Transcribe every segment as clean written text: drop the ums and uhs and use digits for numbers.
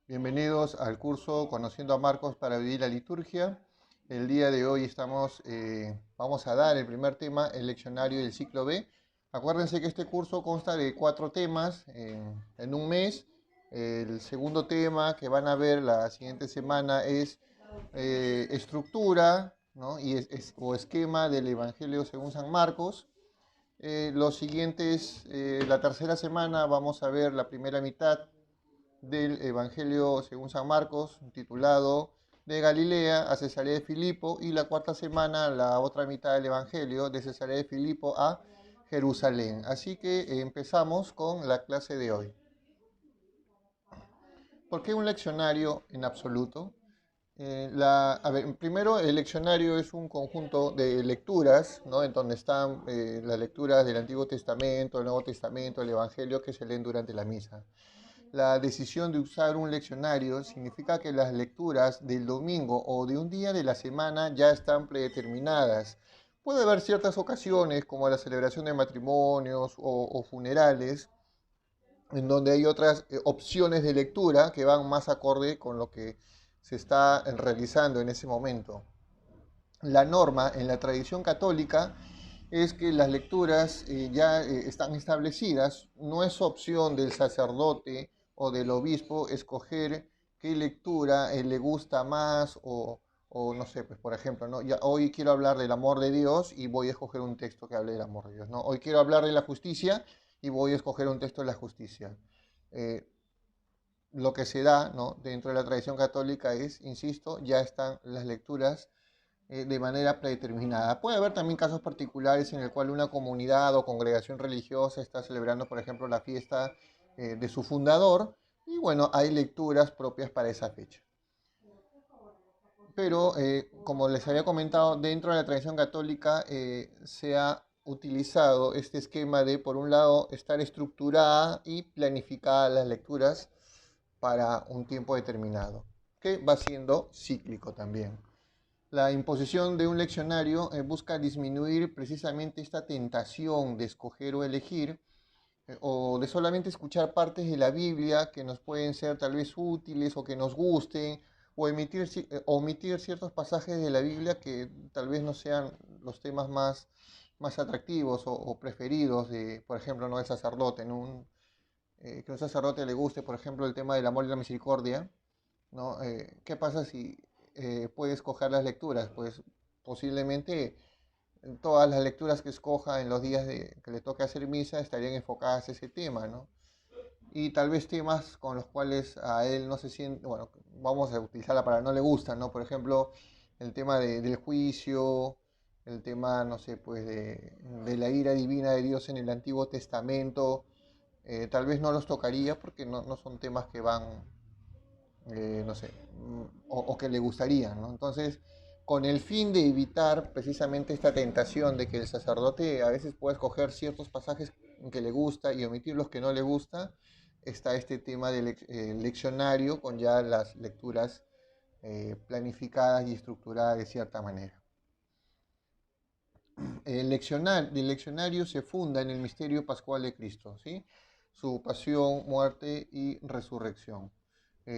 Bienvenidos al curso Conociendo a Marcos para vivir la liturgia. El día de hoy vamos a dar el primer tema, el leccionario del ciclo B. Acuérdense que este curso consta de 4 temas en un mes. El segundo tema que van a ver la siguiente semana es estructura, ¿no? O esquema del Evangelio según San Marcos. La tercera semana vamos a ver la primera mitad del Evangelio según San Marcos, titulado De Galilea a Cesarea de Filipo, y la cuarta semana la otra mitad del Evangelio de Cesarea de Filipo a Jerusalén. Así que empezamos con la clase de hoy. ¿Por qué un leccionario en absoluto? Primero, el leccionario es un conjunto de lecturas, ¿no? En donde están las lecturas del Antiguo Testamento, el Nuevo Testamento, el Evangelio que se leen durante la misa. La decisión de usar un leccionario significa que las lecturas del domingo o de un día de la semana ya están predeterminadas. Puede haber ciertas ocasiones, como la celebración de matrimonios o funerales, en donde hay otras opciones de lectura que van más acorde con lo que se está realizando en ese momento. La norma en la tradición católica es que las lecturas ya están establecidas, no es opción del sacerdote o del obispo escoger qué lectura le gusta más o no sé, pues por ejemplo, ¿no? Ya, hoy quiero hablar del amor de Dios y voy a escoger un texto que hable del amor de Dios, ¿no? Hoy quiero hablar de la justicia y voy a escoger un texto de la justicia. Eh, lo que se da, ¿no? Dentro de la tradición católica es, insisto, ya están las lecturas de manera predeterminada. Puede haber también casos particulares en el cual una comunidad o congregación religiosa está celebrando, por ejemplo, la fiesta de su fundador, y bueno, hay lecturas propias para esa fecha. Pero, como les había comentado, dentro de la tradición católica se ha utilizado este esquema de, por un lado, estar estructurada y planificada las lecturas para un tiempo determinado, que va siendo cíclico también. La imposición de un leccionario busca disminuir precisamente esta tentación de escoger o elegir, o de solamente escuchar partes de la Biblia que nos pueden ser tal vez útiles o que nos gusten, o omitir ciertos pasajes de la Biblia que tal vez no sean los temas más atractivos o preferidos de, por ejemplo, no el sacerdote, que a un sacerdote le guste, por ejemplo, el tema del amor y la misericordia, ¿no? ¿Qué pasa si puede escoger las lecturas? Pues posiblemente todas las lecturas que escoja en los días que le toque hacer misa estarían enfocadas a ese tema, ¿no? Y tal vez temas con los cuales a él no se siente, bueno, vamos a utilizar la palabra, no le gustan, ¿no? Por ejemplo, el tema del juicio, el tema, no sé, pues de la ira divina de Dios en el Antiguo Testamento, tal vez no los tocaría porque no son temas que van no sé, o que le gustarían, ¿no? Entonces, con el fin de evitar precisamente esta tentación de que el sacerdote a veces pueda escoger ciertos pasajes que le gusta y omitir los que no le gusta, está este tema del leccionario con ya las lecturas planificadas y estructuradas de cierta manera. El leccionario se funda en el misterio pascual de Cristo, ¿sí? Su pasión, muerte y resurrección.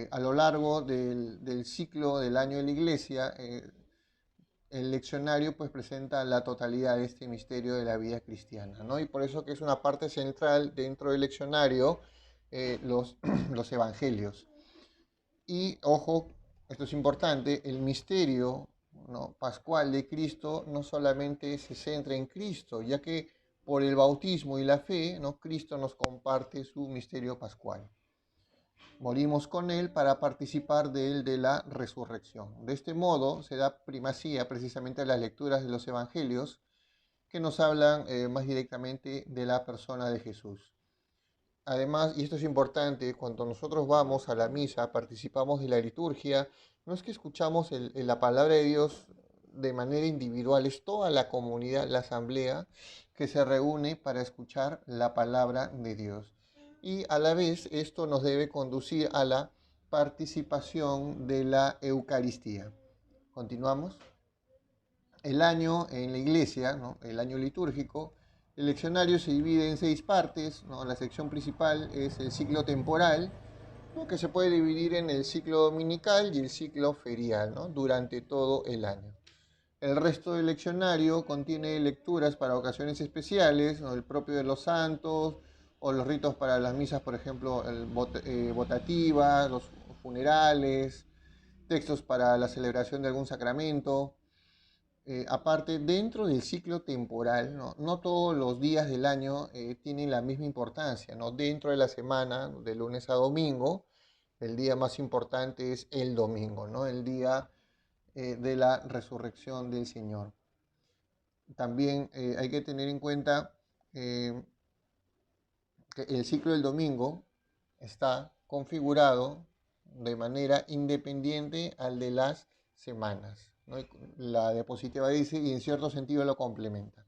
A lo largo del ciclo del año de la Iglesia, el leccionario pues presenta la totalidad de este misterio de la vida cristiana, ¿no? Y por eso que es una parte central dentro del leccionario los evangelios. Y ojo, esto es importante, el misterio, ¿no?, pascual de Cristo no solamente se centra en Cristo, ya que por el bautismo y la fe, ¿no?, Cristo nos comparte su misterio pascual. Morimos con Él para participar de Él de la resurrección. De este modo se da primacía precisamente a las lecturas de los evangelios que nos hablan más directamente de la persona de Jesús. Además, y esto es importante, cuando nosotros vamos a la misa, participamos de la liturgia, no es que escuchamos la palabra de Dios de manera individual, es toda la comunidad, la asamblea, que se reúne para escuchar la palabra de Dios. Y a la vez esto nos debe conducir a la participación de la Eucaristía. Continuamos. El año en la iglesia, ¿no?, el año litúrgico, el leccionario se divide en 6 partes, ¿no? La sección principal es el ciclo temporal, ¿no? Que se puede dividir en el ciclo dominical y el ciclo ferial, ¿no? Durante todo el año. El resto del leccionario contiene lecturas para ocasiones especiales, ¿no? El propio de los santos o los ritos para las misas, por ejemplo, votativas, los funerales, textos para la celebración de algún sacramento. Aparte, dentro del ciclo temporal, ¿no? No todos los días del año tienen la misma importancia, ¿no? Dentro de la semana, de lunes a domingo, el día más importante es el domingo, ¿no? El día de la resurrección del Señor. También hay que tener en cuenta eh, que el ciclo del domingo está configurado de manera independiente al de las semanas, ¿no? La diapositiva dice, y en cierto sentido lo complementa.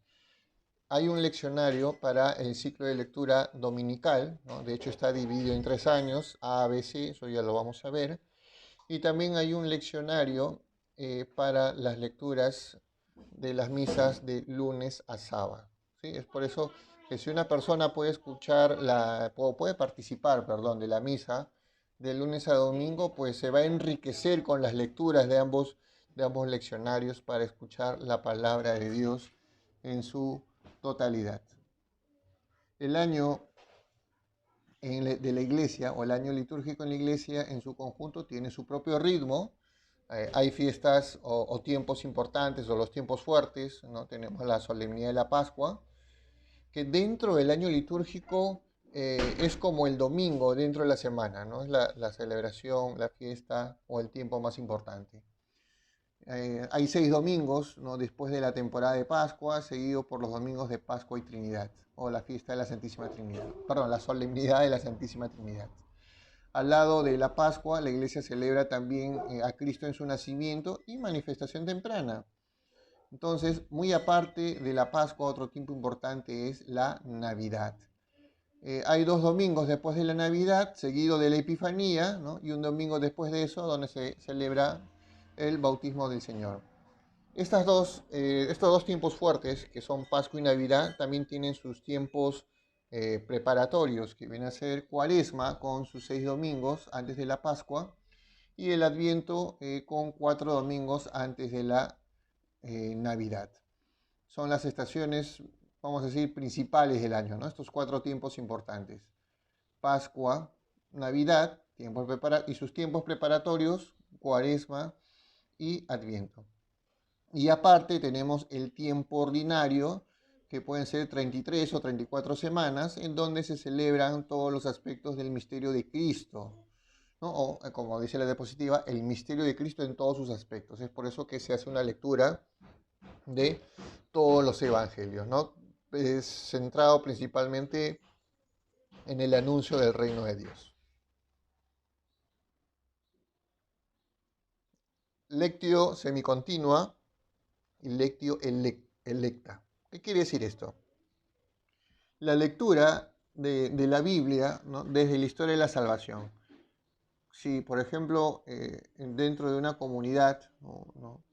Hay un leccionario para el ciclo de lectura dominical, ¿no? De hecho está dividido en 3 años, A, B, C, eso ya lo vamos a ver. Y también hay un leccionario para las lecturas de las misas de lunes a sábado, ¿sí? Es por eso que si una persona puede escuchar, o puede participar, perdón, de la misa de lunes a domingo, pues se va a enriquecer con las lecturas de ambos leccionarios para escuchar la palabra de Dios en su totalidad. El año de la iglesia o el año litúrgico en la iglesia en su conjunto tiene su propio ritmo. Hay fiestas o tiempos importantes o los tiempos fuertes, ¿no? Tenemos la solemnidad de la Pascua, que dentro del año litúrgico es como el domingo dentro de la semana, ¿no? Es la celebración, la fiesta o el tiempo más importante. Hay 6 domingos, ¿no? Después de la temporada de Pascua, seguido por los domingos de Pascua y Trinidad, o la fiesta de la Santísima Trinidad, perdón, la solemnidad de la Santísima Trinidad. Al lado de la Pascua, la iglesia celebra también a Cristo en su nacimiento y manifestación temprana. Entonces, muy aparte de la Pascua, otro tiempo importante es la Navidad. Hay 2 domingos después de la Navidad, seguido de la Epifanía, ¿no? Y un domingo después de eso, donde se celebra el bautismo del Señor. Estos dos tiempos fuertes, que son Pascua y Navidad, también tienen sus tiempos preparatorios, que viene a ser Cuaresma con sus 6 domingos antes de la Pascua y el Adviento con 4 domingos antes de la Navidad. Son las estaciones, vamos a decir, principales del año, ¿no? Estos 4 tiempos importantes. Pascua, Navidad, y sus tiempos preparatorios, Cuaresma y Adviento. Y aparte tenemos el tiempo ordinario, que pueden ser 33 o 34 semanas, en donde se celebran todos los aspectos del misterio de Cristo, ¿no? O, como dice la diapositiva, el misterio de Cristo en todos sus aspectos. Es por eso que se hace una lectura de todos los evangelios, ¿no? Es centrado principalmente en el anuncio del reino de Dios. Lectio semicontinua y lectio electa. ¿Qué quiere decir esto? La lectura de la Biblia, ¿no? Desde la historia de la salvación. Si, por ejemplo, dentro de una comunidad, ¿no?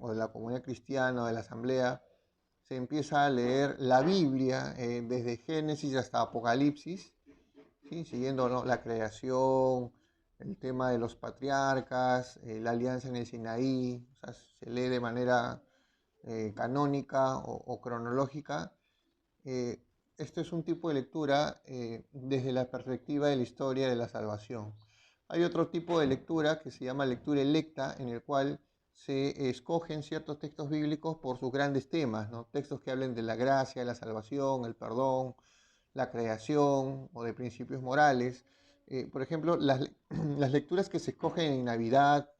O de la comunidad cristiana o de la asamblea, se empieza a leer la Biblia desde Génesis hasta Apocalipsis, ¿sí? Siguiendo, ¿no? La creación, el tema de los patriarcas, la alianza en el Sinaí, o sea, se lee de manera canónica o cronológica. Este es un tipo de lectura desde la perspectiva de la historia de la salvación. Hay otro tipo de lectura que se llama lectura electa, en el cual se escogen ciertos textos bíblicos por sus grandes temas, ¿no? Textos que hablen de la gracia, la salvación, el perdón, la creación o de principios morales. Por ejemplo, las lecturas que se escogen en Navidad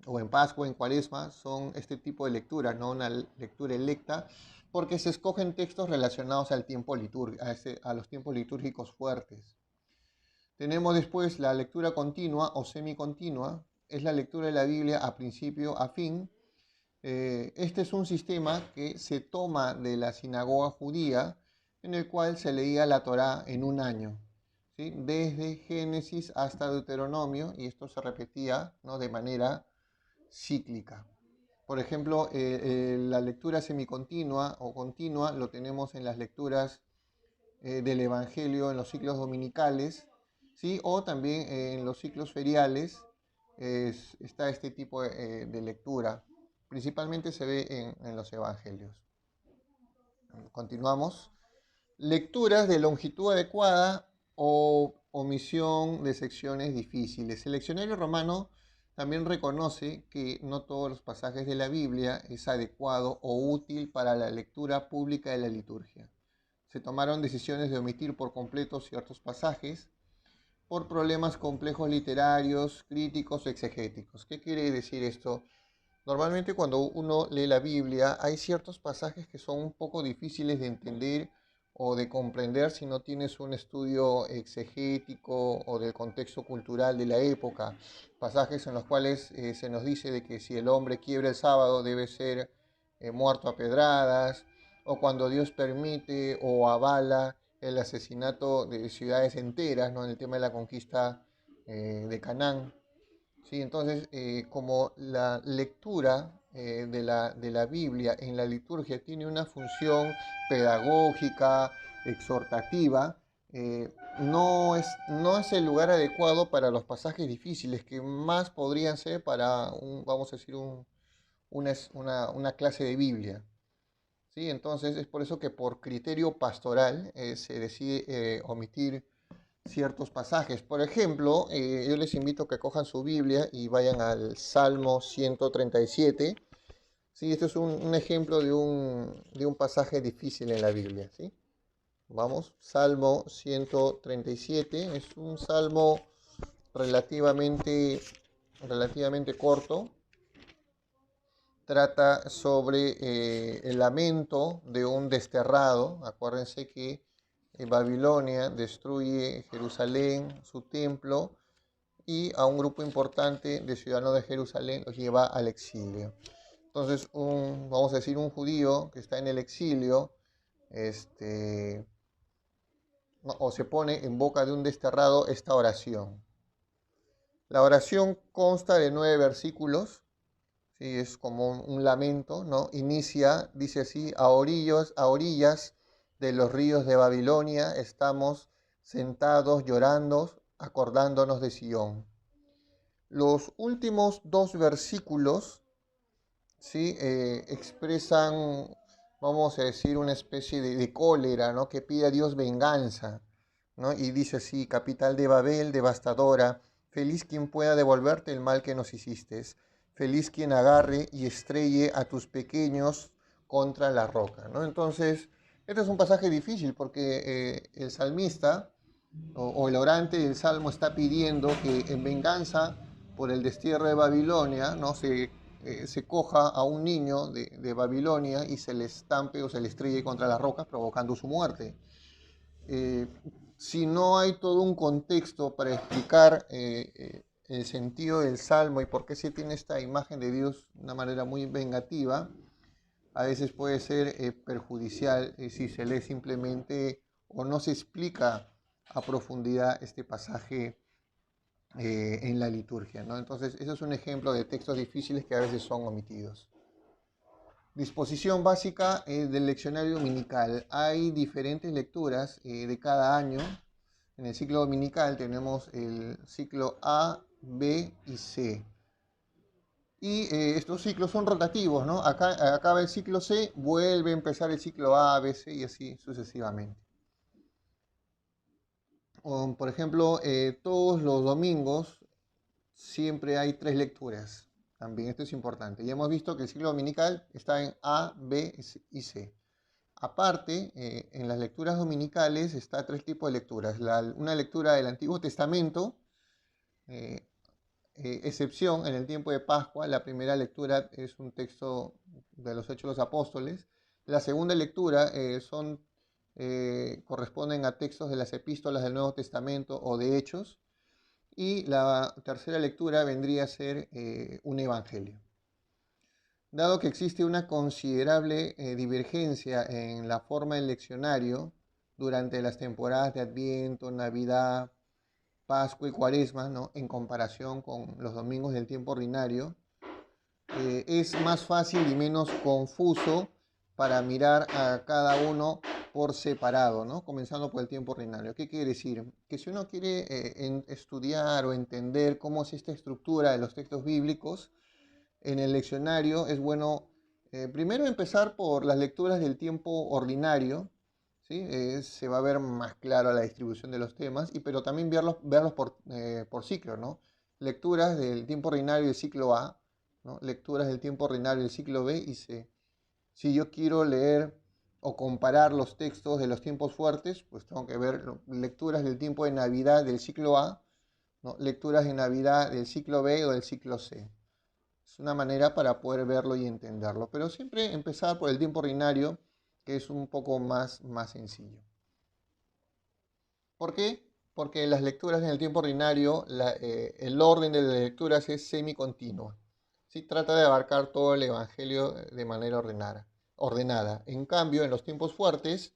o en Pascua, en Cuaresma, son este tipo de lecturas, ¿no? Una lectura electa, porque se escogen textos relacionados al tiempo a los tiempos litúrgicos fuertes. Tenemos después la lectura continua o semicontinua, es la lectura de la Biblia a principio a fin. Este es un sistema que se toma de la sinagoga judía, en el cual se leía la Torá en un año, ¿sí? Desde Génesis hasta Deuteronomio, y esto se repetía, ¿no? De manera cíclica. Por ejemplo, la lectura semicontinua o continua lo tenemos en las lecturas del Evangelio en los ciclos dominicales, ¿sí? O también en los ciclos feriales está este tipo de lectura. Principalmente se ve en los evangelios. Continuamos. Lecturas de longitud adecuada o omisión de secciones difíciles. El leccionario romano también reconoce que no todos los pasajes de la Biblia es adecuado o útil para la lectura pública de la liturgia. Se tomaron decisiones de omitir por completo ciertos pasajes por problemas complejos literarios, críticos o exegéticos. ¿Qué quiere decir esto? Normalmente cuando uno lee la Biblia hay ciertos pasajes que son un poco difíciles de entender o de comprender si no tienes un estudio exegético o del contexto cultural de la época. Pasajes en los cuales se nos dice de que si el hombre quiebra el sábado debe ser muerto a pedradas, o cuando Dios permite o avala el asesinato de ciudades enteras, ¿no? En el tema de la conquista de Canaán. Sí, entonces, como la lectura de la Biblia en la liturgia tiene una función pedagógica, exhortativa, no es el lugar adecuado para los pasajes difíciles, que más podrían ser para, vamos a decir, una clase de Biblia. ¿Sí? Entonces, es por eso que por criterio pastoral se decide omitir ciertos pasajes. Por ejemplo, yo les invito a que cojan su Biblia y vayan al Salmo 137. ¿Sí? Este es un ejemplo de un pasaje difícil en la Biblia. ¿Sí? Vamos, Salmo 137. Es un salmo relativamente corto. Trata sobre el lamento de un desterrado. Acuérdense que Babilonia destruye Jerusalén, su templo, y a un grupo importante de ciudadanos de Jerusalén los lleva al exilio. Entonces, vamos a decir, un judío que está en el exilio, o se pone en boca de un desterrado esta oración. La oración consta de 9 versículos, ¿sí? Es como un lamento, ¿no? Inicia, dice así: a orillas de los ríos de Babilonia estamos sentados llorando, acordándonos de Sión. Los últimos 2 versículos, ¿sí? Expresan, vamos a decir, una especie de cólera, ¿no? Que pide a Dios venganza, ¿no? Y dice así: capital de Babel, devastadora, feliz quien pueda devolverte el mal que nos hiciste. Feliz quien agarre y estrelle a tus pequeños contra la roca, ¿no? Entonces, este es un pasaje difícil porque el salmista o el orante del salmo está pidiendo que en venganza por el destierro de Babilonia, ¿no? Se coja a un niño de Babilonia y se le estampe o se le estrelle contra las rocas, provocando su muerte. Eh, si no hay todo un contexto para explicar el sentido del salmo y por qué se tiene esta imagen de Dios de una manera muy vengativa, a veces puede ser perjudicial si se lee simplemente o no se explica a profundidad este pasaje en la liturgia, ¿no? Entonces, eso es un ejemplo de textos difíciles que a veces son omitidos. Disposición básica del leccionario dominical. Hay diferentes lecturas de cada año. En el ciclo dominical tenemos el ciclo A, B y C. Y estos ciclos son rotativos, ¿no? Acá acaba el ciclo C, vuelve a empezar el ciclo A, B, C y así sucesivamente. Por ejemplo, todos los domingos siempre hay 3 lecturas. También esto es importante. Ya hemos visto que el ciclo dominical está en A, B y C. Aparte, en las lecturas dominicales está 3 tipos de lecturas. Una lectura del Antiguo Testamento, excepción en el tiempo de Pascua. La primera lectura es un texto de los Hechos de los Apóstoles. La segunda lectura corresponden a textos de las epístolas del Nuevo Testamento o de Hechos. Y la tercera lectura vendría a ser un evangelio. Dado que existe una considerable divergencia en la forma del leccionario durante las temporadas de Adviento, Navidad, Pascua y Cuaresma, ¿no? En comparación con los domingos del tiempo ordinario, es más fácil y menos confuso para mirar a cada uno por separado, ¿no? Comenzando por el tiempo ordinario. ¿Qué quiere decir? Que si uno quiere estudiar o entender cómo es esta estructura de los textos bíblicos, en el leccionario es bueno primero empezar por las lecturas del tiempo ordinario, ¿sí? Se va a ver más claro la distribución de los temas, pero también verlos por ciclo, ¿no? Lecturas del tiempo ordinario del ciclo A, ¿no? Lecturas del tiempo ordinario del ciclo B y C. Si yo quiero leer o comparar los textos de los tiempos fuertes, pues tengo que ver lecturas del tiempo de Navidad del ciclo A, ¿no? Lecturas de Navidad del ciclo B o del ciclo C. Es una manera para poder verlo y entenderlo, pero siempre empezar por el tiempo ordinario, que es un poco más sencillo. ¿Por qué? Porque las lecturas en el tiempo ordinario, el orden de las lecturas es semicontinua. ¿Sí? Trata de abarcar todo el Evangelio de manera ordenada. En cambio, en los tiempos fuertes,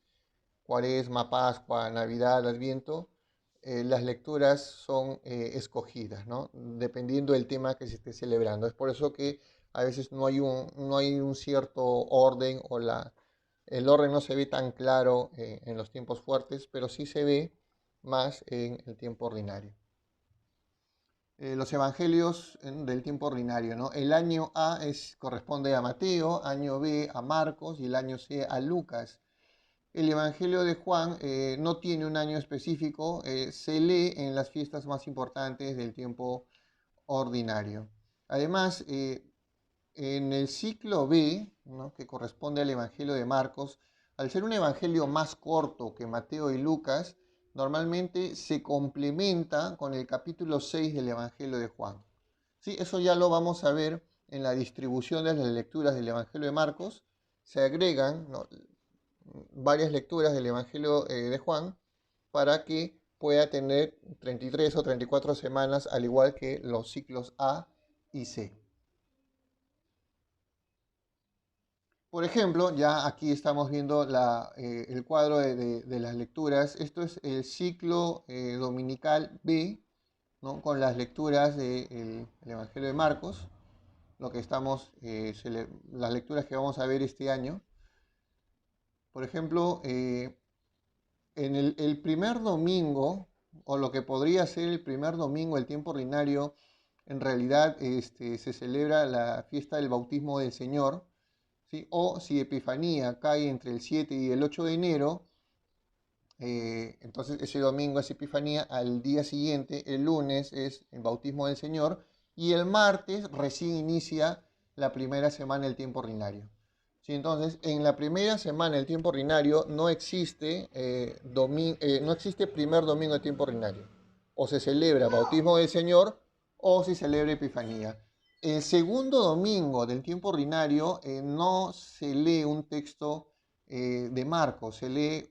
Cuaresma, Pascua, Navidad, Adviento, las lecturas son escogidas, ¿no? Dependiendo del tema que se esté celebrando. Es por eso que a veces no hay un cierto orden o el orden no se ve tan claro en los tiempos fuertes, pero sí se ve más en el tiempo ordinario. Los evangelios del tiempo ordinario, ¿no? El año A corresponde a Mateo, año B a Marcos y el año C a Lucas. El Evangelio de Juan no tiene un año específico, se lee en las fiestas más importantes del tiempo ordinario. Además, en el ciclo B, ¿no? Que corresponde al Evangelio de Marcos, al ser un evangelio más corto que Mateo y Lucas, normalmente se complementa con el capítulo 6 del Evangelio de Juan. ¿Sí? Eso ya lo vamos a ver en la distribución de las lecturas del Evangelio de Marcos. Se agregan, ¿no?, varias lecturas del Evangelio de Juan para que pueda tener 33 o 34 semanas, al igual que los ciclos A y C. Por ejemplo, ya aquí estamos viendo el cuadro de las lecturas. Esto es el ciclo dominical B, ¿no? Con las lecturas del Evangelio de Marcos, lo que las lecturas que vamos a ver este año. Por ejemplo, en el primer domingo, o lo que podría ser el primer domingo del tiempo ordinario, en realidad se celebra la fiesta del bautismo del Señor, ¿sí? O si Epifanía cae entre el 7 y el 8 de enero, entonces ese domingo es Epifanía, al día siguiente, el lunes, es el bautismo del Señor, y el martes recién inicia la primera semana del tiempo ordinario. ¿Sí? Entonces, en la primera semana del tiempo ordinario no existe, no existe primer domingo de tiempo ordinario. O se celebra bautismo del Señor o se celebra Epifanía. El segundo domingo del tiempo ordinario no se lee un texto de Marcos, se lee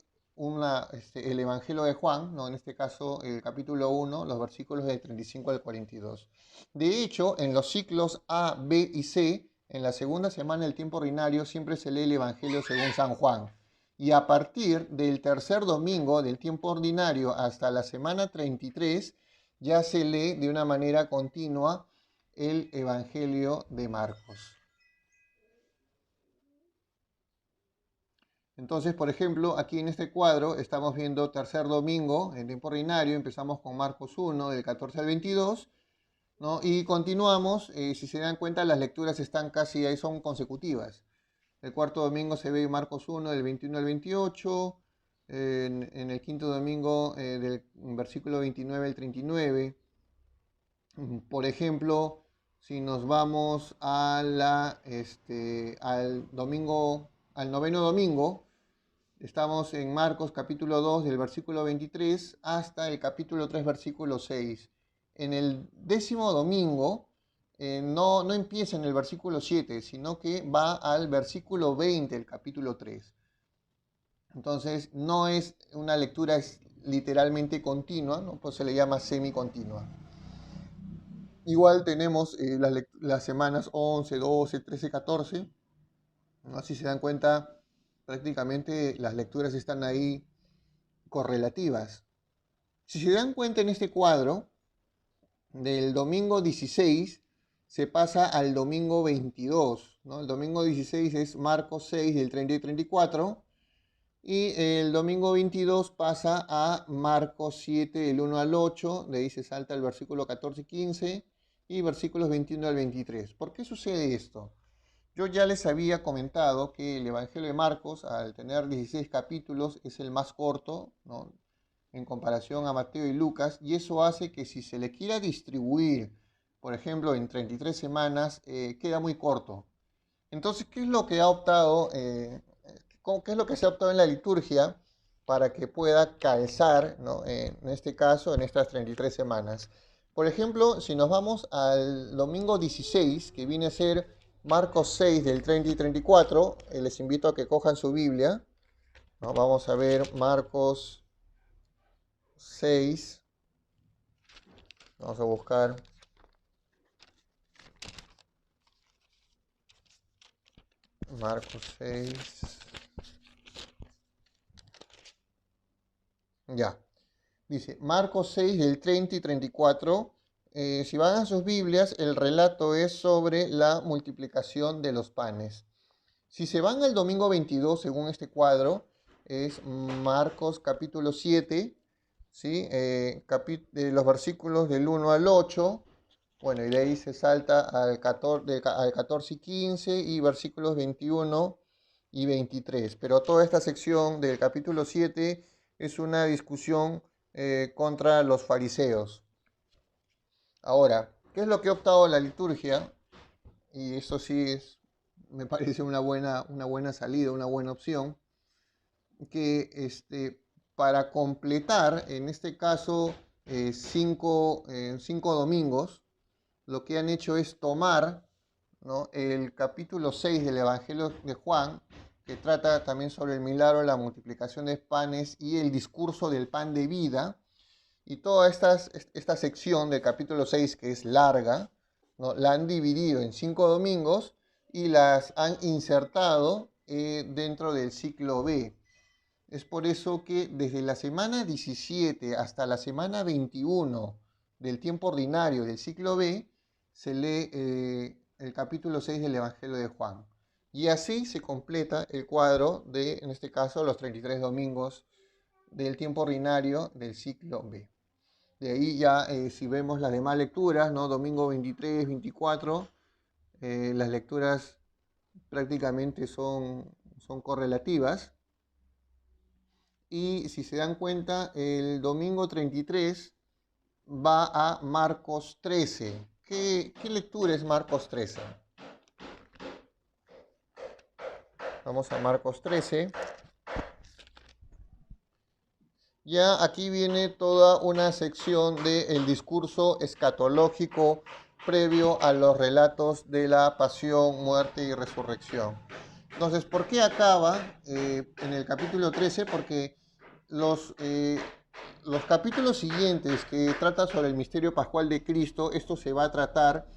el Evangelio de Juan, ¿no? En este caso el capítulo 1, los versículos del 35 al 42. De hecho, en los ciclos A, B y C, en la segunda semana del tiempo ordinario siempre se lee el Evangelio según San Juan. Y a partir del tercer domingo del tiempo ordinario hasta la semana 33, ya se lee de una manera continua el Evangelio de Marcos. Entonces, por ejemplo, aquí en este cuadro estamos viendo tercer domingo en tiempo ordinario, empezamos con Marcos 1, del 14 al 22, ¿no? Y continuamos, si se dan cuenta, las lecturas están casi ahí, son consecutivas. El cuarto domingo se ve Marcos 1, del 21 al 28, en el quinto domingo del versículo 29 al 39. Por ejemplo, si nos vamos al domingo, al noveno domingo, estamos en Marcos capítulo 2 del versículo 23 hasta el capítulo 3 versículo 6. En el décimo domingo no empieza en el versículo 7, sino que va al versículo 20 del capítulo 3. Entonces no es una lectura literalmente continua, ¿no? Pues se le llama semicontinua. Igual tenemos las semanas 11, 12, 13, 14. ¿No? Si se dan cuenta, prácticamente las lecturas están ahí correlativas. Si se dan cuenta en este cuadro, del domingo 16 se pasa al domingo 22, ¿no? El domingo 16 es Marcos 6 del 30 y 34, Y el domingo 22 pasa a Marcos 7, del 1 al 8, de ahí se salta el versículo 14 y 15 y versículos 21 al 23. ¿Por qué sucede esto? Yo ya les había comentado que el Evangelio de Marcos, al tener 16 capítulos, es el más corto, ¿no?, en comparación a Mateo y Lucas, y eso hace que si se le quiera distribuir, por ejemplo, en 33 semanas, queda muy corto. Entonces, ¿qué es lo que ha optado, qué es lo que se ha optado en la liturgia para que pueda calzar, ¿no?, en este caso, en estas 33 semanas? Por ejemplo, si nos vamos al domingo 16, que viene a ser Marcos 6 del 30 y 34, les invito a que cojan su Biblia, ¿no? Vamos a ver Marcos 6, vamos a buscar Marcos 6, ya. Dice, Marcos 6 del 30 y 34, si van a sus Biblias, el relato es sobre la multiplicación de los panes. Si se van al domingo 22, según este cuadro, es Marcos capítulo 7, ¿sí? De los versículos del 1 al 8, bueno, y de ahí se salta al 14 y 15 y versículos 21 y 23. Pero toda esta sección del capítulo 7 es una discusión contra los fariseos. Ahora, ¿qué es lo que ha optado la liturgia? Y eso sí me parece una buena salida, una buena opción, que para completar, en este caso, cinco domingos, lo que han hecho es tomar, ¿no?, el capítulo 6 del Evangelio de Juan, que trata también sobre el milagro de la multiplicación de panes y el discurso del pan de vida, y toda esta sección del capítulo 6, que es larga, ¿no?, la han dividido en 5 domingos y las han insertado dentro del ciclo B. Es por eso que desde la semana 17 hasta la semana 21 del tiempo ordinario del ciclo B se lee el capítulo 6 del Evangelio de Juan. Y así se completa el cuadro de, en este caso, los 33 domingos del tiempo ordinario del ciclo B. De ahí ya, si vemos las demás lecturas, ¿no?, domingo 23, 24, las lecturas prácticamente son correlativas. Y si se dan cuenta, el domingo 33 va a Marcos 13. ¿Qué lectura es Marcos 13? Vamos a Marcos 13. Ya aquí viene toda una sección del discurso escatológico previo a los relatos de la pasión, muerte y resurrección. Entonces, ¿por qué acaba en el capítulo 13? Porque los capítulos siguientes que tratan sobre el misterio pascual de Cristo, esto se va a tratar,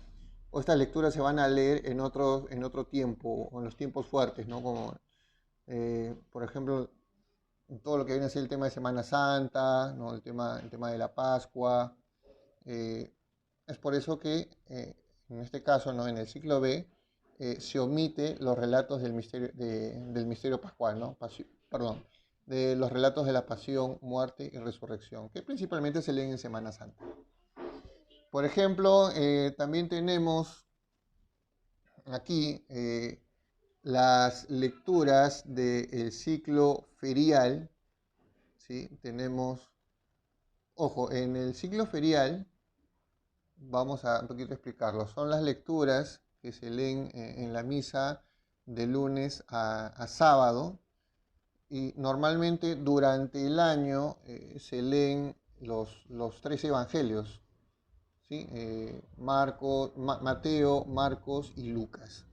o estas lecturas se van a leer en otro tiempo, o en los tiempos fuertes, ¿no? Como, por ejemplo, todo lo que viene a ser el tema de Semana Santa, ¿no?, el tema de la Pascua. Es por eso que, en este caso, ¿no?, en el ciclo B, se omite los relatos del misterio pascual, ¿no? Perdón, de los relatos de la pasión, muerte y resurrección, que principalmente se leen en Semana Santa. Por ejemplo, también tenemos aquí las lecturas del ciclo ferial, ¿sí? Tenemos, ojo, en el ciclo ferial, vamos a un poquito explicarlo, son las lecturas que se leen en la misa de lunes a sábado, y normalmente durante el año se leen los tres evangelios, ¿sí? Mateo, Marcos y Lucas.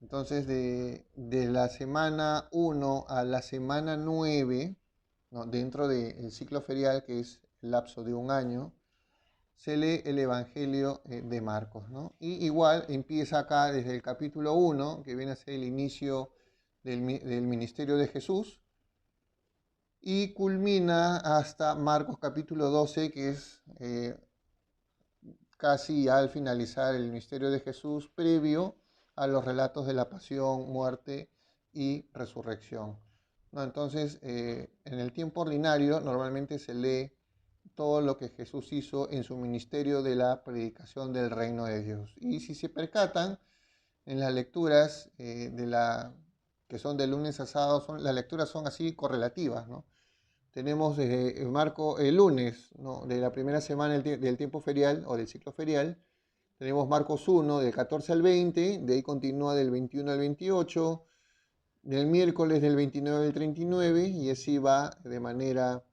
Entonces, de la semana 1 a la semana 9, ¿no?, dentro del ciclo ferial, que es el lapso de un año, se lee el Evangelio de Marcos, ¿no? Y igual empieza acá desde el capítulo 1, que viene a ser el inicio del ministerio de Jesús, y culmina hasta Marcos capítulo 12, que es casi al finalizar el misterio de Jesús, previo a los relatos de la pasión, muerte y resurrección. ¿no? Entonces, en el tiempo ordinario normalmente se lee todo lo que Jesús hizo en su ministerio de la predicación del reino de Dios. Y si se percatan, en las lecturas que son de lunes a sábado, las lecturas son así correlativas, ¿no? Tenemos el lunes, ¿no?, de la primera semana del tiempo ferial o del ciclo ferial. Tenemos Marcos 1 del 14 al 20, de ahí continúa del 21 al 28, del miércoles del 29 al 39 y así va de manera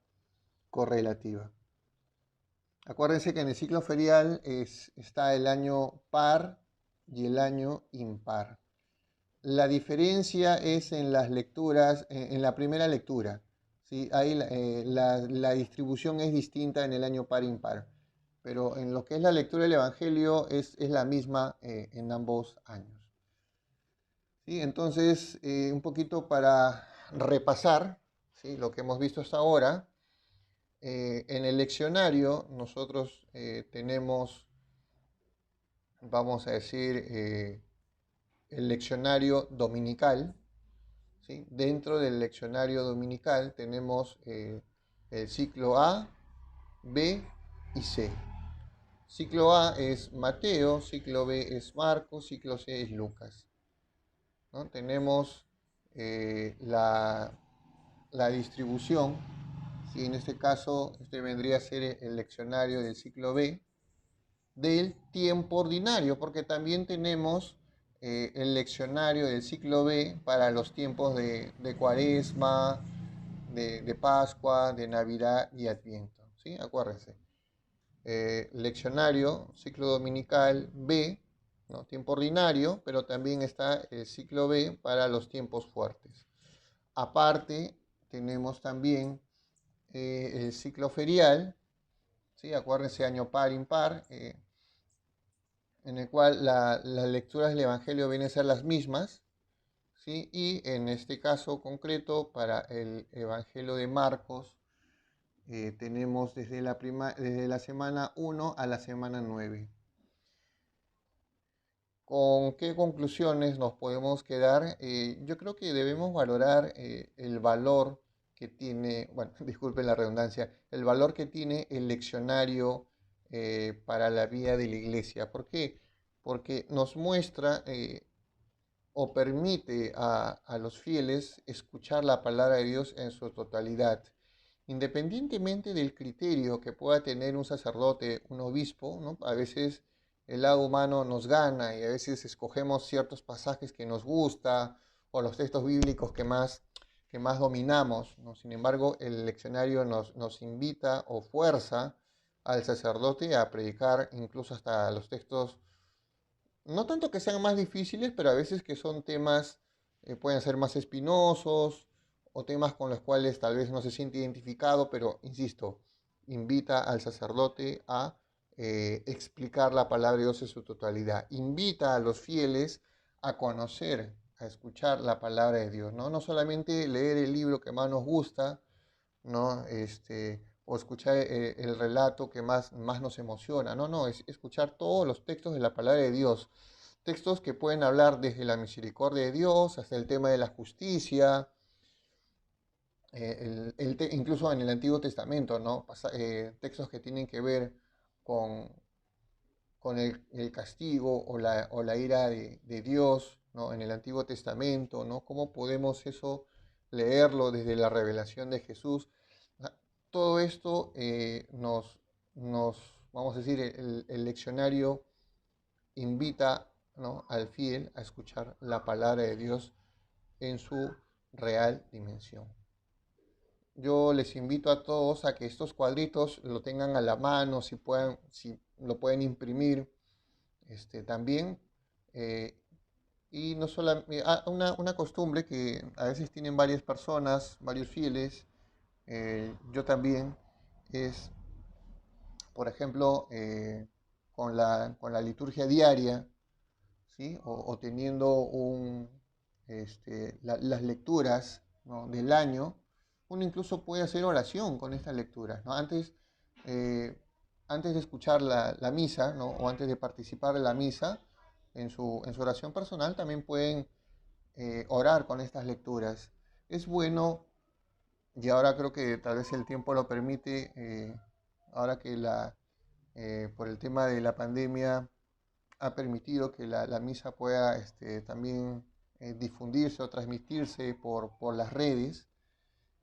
correlativa. Acuérdense que en el ciclo ferial está el año par y el año impar. La diferencia es en las lecturas, en la primera lectura, ¿sí? Ahí la distribución es distinta en el año par e impar, pero en lo que es la lectura del Evangelio es la misma en ambos años, ¿sí? Entonces, un poquito para repasar, ¿sí?, lo que hemos visto hasta ahora. En el leccionario nosotros tenemos, vamos a decir, el leccionario dominical, ¿sí? Dentro del leccionario dominical tenemos el ciclo A, B y C. Ciclo A es Mateo, ciclo B es Marcos, ciclo C es Lucas, ¿no? Tenemos la distribución, ¿sí? En este caso, este vendría a ser el leccionario del ciclo B del tiempo ordinario, porque también tenemos el leccionario del ciclo B para los tiempos de Cuaresma, de Pascua, de Navidad y Adviento, ¿sí? Acuérdense. Leccionario, ciclo dominical B, ¿no?, tiempo ordinario, pero también está el ciclo B para los tiempos fuertes. Aparte, tenemos también el ciclo ferial, ¿sí? Acuérdense, año par, impar, en el cual las lecturas del Evangelio vienen a ser las mismas, ¿sí? Y en este caso concreto, para el Evangelio de Marcos, tenemos desde la semana 1 a la semana 9. ¿Con qué conclusiones nos podemos quedar? Yo creo que debemos valorar el valor que tiene, bueno, disculpen la redundancia, el valor que tiene el leccionario para la vida de la iglesia. ¿Por qué? Porque nos muestra o permite a los fieles escuchar la palabra de Dios en su totalidad, independientemente del criterio que pueda tener un sacerdote, un obispo, ¿no? A veces el lado humano nos gana y a veces escogemos ciertos pasajes que nos gusta o los textos bíblicos que más dominamos, ¿no? Sin embargo, el leccionario nos invita o fuerza al sacerdote a predicar incluso hasta los textos, no tanto que sean más difíciles, pero a veces que son temas, pueden ser más espinosos o temas con los cuales tal vez no se siente identificado, pero insisto, invita al sacerdote a explicar la palabra de Dios en su totalidad. Invita a los fieles a conocer, a escuchar la palabra de Dios, ¿no? No solamente leer el libro que más nos gusta, ¿no? O escuchar el relato que más nos emociona. No, no, es escuchar todos los textos de la palabra de Dios. Textos que pueden hablar desde la misericordia de Dios hasta el tema de la justicia, incluso en el Antiguo Testamento, ¿no? Textos que tienen que ver con, con el castigo o la ira de Dios, ¿no?, en el Antiguo Testamento, ¿no? ¿Cómo podemos eso leerlo desde la revelación de Jesús? Todo esto vamos a decir, el leccionario invita, ¿no?, al fiel a escuchar la palabra de Dios en su real dimensión. Yo les invito a todos a que estos cuadritos lo tengan a la mano, si lo pueden imprimir también. Y no solamente, una costumbre que a veces tienen varias personas, varios fieles, yo también, es, por ejemplo, con la liturgia diaria, ¿sí? O teniendo las lecturas, ¿no?, del año, uno incluso puede hacer oración con estas lecturas, ¿no? Eh, antes de escuchar la misa, ¿no?, o antes de participar en la misa, en su oración personal, también pueden orar con estas lecturas. Es bueno Y ahora creo que tal vez el tiempo lo permite, ahora que por el tema de la pandemia ha permitido que la misa pueda también difundirse o transmitirse por las redes.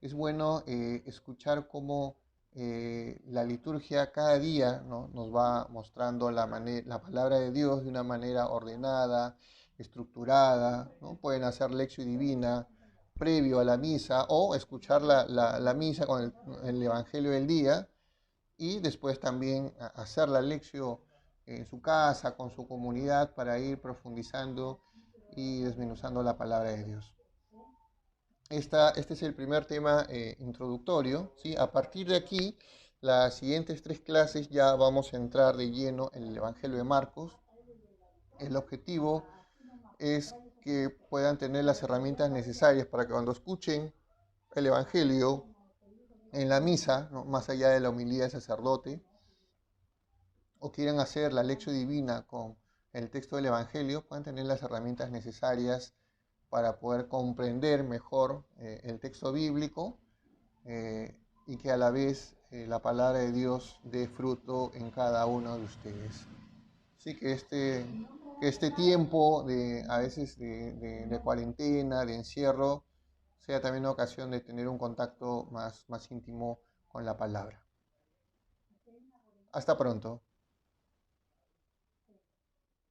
Es bueno escuchar cómo la liturgia cada día, ¿no?, nos va mostrando la palabra de Dios de una manera ordenada, estructurada, ¿no? Pueden hacer lección divina previo a la misa o escuchar la misa con el Evangelio del día y después también hacer la lección en su casa, con su comunidad, para ir profundizando y desmenuzando la palabra de Dios. Este es el primer tema introductorio, ¿sí? A partir de aquí, las siguientes tres clases ya vamos a entrar de lleno en el Evangelio de Marcos. El objetivo es que puedan tener las herramientas necesarias para que cuando escuchen el Evangelio en la misa, ¿no?, más allá de la homilía del sacerdote, o quieran hacer la lección divina con el texto del Evangelio, puedan tener las herramientas necesarias para poder comprender mejor el texto bíblico y que a la vez la palabra de Dios dé fruto en cada uno de ustedes. Así que este tiempo a veces de cuarentena, de encierro, sea también una ocasión de tener un contacto más íntimo con la palabra. Hasta pronto.